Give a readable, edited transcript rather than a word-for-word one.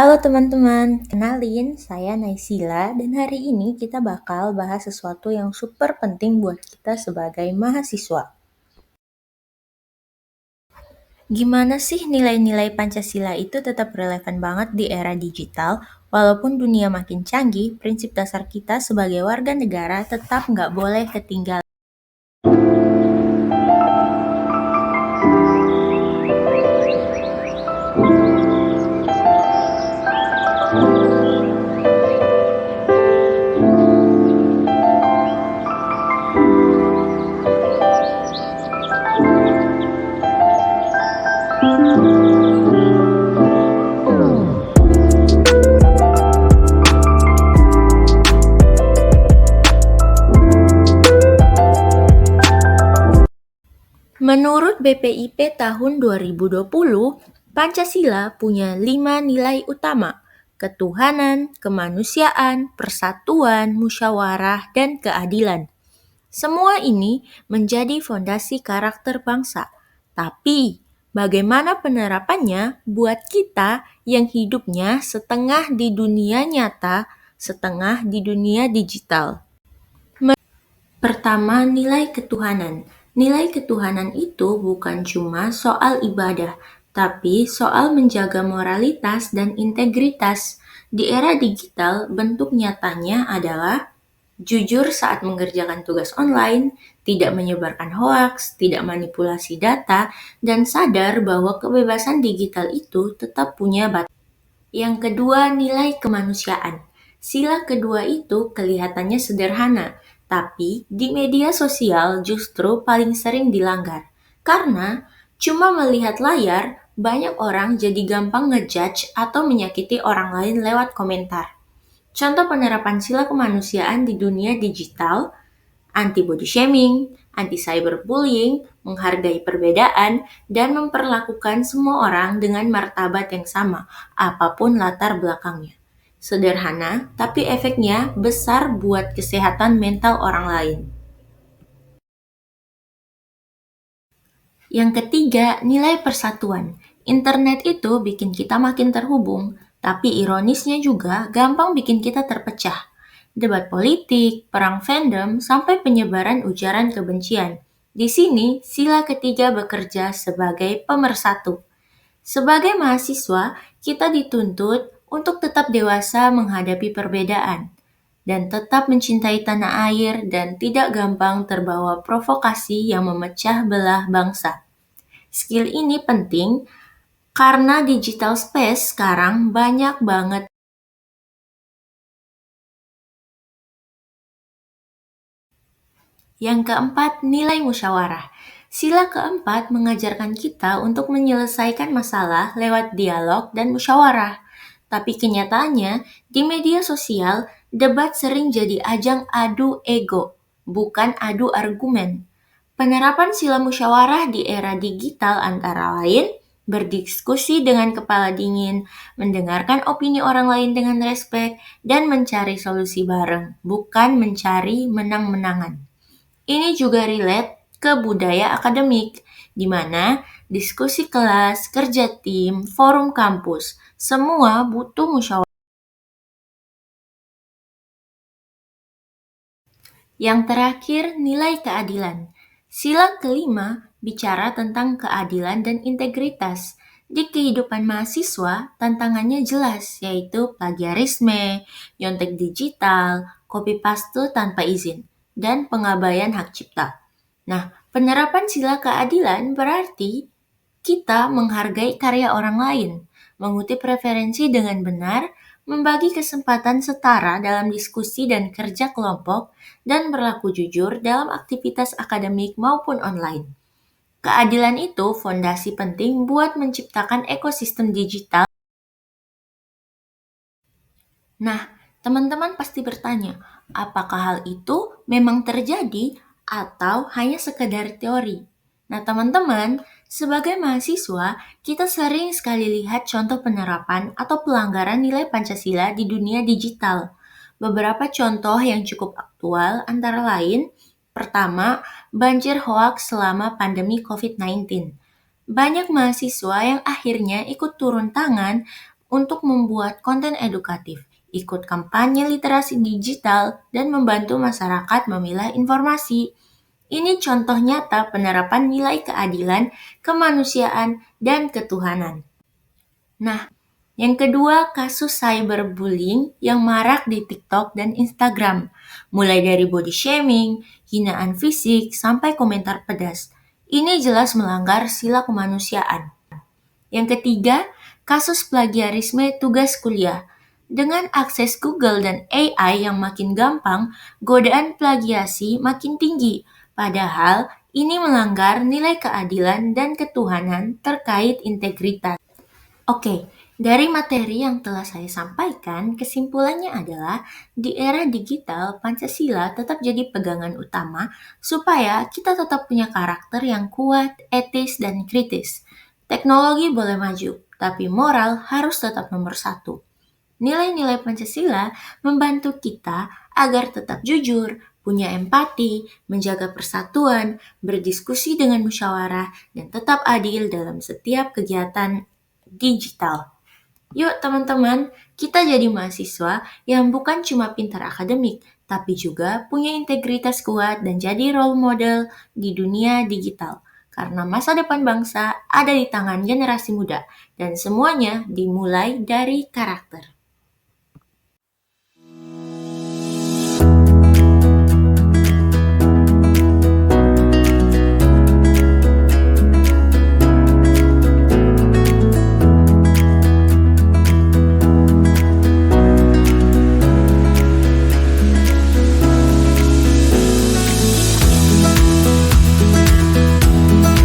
Halo teman-teman, kenalin saya Naysila dan hari ini kita bakal bahas sesuatu yang super penting buat kita sebagai mahasiswa. Gimana sih nilai-nilai Pancasila itu tetap relevan banget di era digital? Walaupun dunia makin canggih, prinsip dasar kita sebagai warga negara tetap nggak boleh ketinggalan. Menurut BPIP tahun 2020, Pancasila punya 5 nilai utama: ketuhanan, kemanusiaan, persatuan, musyawarah, dan keadilan. Semua ini menjadi fondasi karakter bangsa. Tapi, bagaimana penerapannya buat kita yang hidupnya setengah di dunia nyata, setengah di dunia digital? Pertama, nilai ketuhanan. Nilai ketuhanan itu bukan cuma soal ibadah, tapi soal menjaga moralitas dan integritas. Di era digital, bentuk nyatanya adalah jujur saat mengerjakan tugas online, tidak menyebarkan hoaks, tidak manipulasi data, dan sadar bahwa kebebasan digital itu tetap punya batas. Yang kedua, nilai kemanusiaan. Sila kedua itu kelihatannya sederhana, tapi di media sosial justru paling sering dilanggar. Karena cuma melihat layar, banyak orang jadi gampang ngejudge atau menyakiti orang lain lewat komentar. Contoh penerapan sila kemanusiaan di dunia digital: anti body shaming, anti cyberbullying, menghargai perbedaan, dan memperlakukan semua orang dengan martabat yang sama, apapun latar belakangnya. Sederhana, tapi efeknya besar buat kesehatan mental orang lain. Yang ketiga, nilai persatuan. Internet itu bikin kita makin terhubung, tapi ironisnya juga gampang bikin kita terpecah. Debat politik, perang fandom, sampai penyebaran ujaran kebencian. Di sini, sila ketiga bekerja sebagai pemersatu. Sebagai mahasiswa, kita dituntut untuk tetap dewasa menghadapi perbedaan dan tetap mencintai tanah air dan tidak gampang terbawa provokasi yang memecah belah bangsa. Skill ini penting karena digital space sekarang banyak banget. Yang keempat, nilai musyawarah. Sila keempat mengajarkan kita untuk menyelesaikan masalah lewat dialog dan musyawarah. Tapi kenyataannya, di media sosial, debat sering jadi ajang adu ego, bukan adu argumen. Penerapan sila musyawarah di era digital antara lain berdiskusi dengan kepala dingin, mendengarkan opini orang lain dengan respek, dan mencari solusi bareng, bukan mencari menang-menangan. Ini juga relate ke budaya akademik, di mana diskusi kelas, kerja tim, forum kampus, semua butuh musyawarah. Yang terakhir, nilai keadilan. Sila kelima bicara tentang keadilan dan integritas. Di kehidupan mahasiswa, tantangannya jelas, yaitu plagiarisme, nyontek digital, copy paste tanpa izin, dan pengabaian hak cipta. Nah, penerapan sila keadilan berarti kita menghargai karya orang lain, mengutip referensi dengan benar, membagi kesempatan setara dalam diskusi dan kerja kelompok, dan berlaku jujur dalam aktivitas akademik maupun online. Keadilan itu fondasi penting buat menciptakan ekosistem digital. Nah, teman-teman pasti bertanya, apakah hal itu memang terjadi atau hanya sekedar teori? Nah, teman-teman, sebagai mahasiswa, kita sering sekali lihat contoh penerapan atau pelanggaran nilai Pancasila di dunia digital. Beberapa contoh yang cukup aktual antara lain: pertama, banjir hoaks selama pandemi COVID-19. Banyak mahasiswa yang akhirnya ikut turun tangan untuk membuat konten edukatif, ikut kampanye literasi digital, dan membantu masyarakat memilah informasi. Ini contoh nyata penerapan nilai keadilan, kemanusiaan, dan ketuhanan. Nah, yang kedua, kasus cyberbullying yang marak di TikTok dan Instagram. Mulai dari body shaming, hinaan fisik, sampai komentar pedas. Ini jelas melanggar sila kemanusiaan. Yang ketiga, kasus plagiarisme tugas kuliah. Dengan akses Google dan AI yang makin gampang, godaan plagiasi makin tinggi. Padahal, ini melanggar nilai keadilan dan ketuhanan terkait integritas. Oke, dari materi yang telah saya sampaikan, kesimpulannya adalah di era digital, Pancasila tetap jadi pegangan utama supaya kita tetap punya karakter yang kuat, etis, dan kritis. Teknologi boleh maju, tapi moral harus tetap nomor satu. Nilai-nilai Pancasila membantu kita agar tetap jujur, punya empati, menjaga persatuan, berdiskusi dengan musyawarah, dan tetap adil dalam setiap kegiatan digital. Yuk teman-teman, kita jadi mahasiswa yang bukan cuma pintar akademik, tapi juga punya integritas kuat dan jadi role model di dunia digital. Karena masa depan bangsa ada di tangan generasi muda, dan semuanya dimulai dari karakter.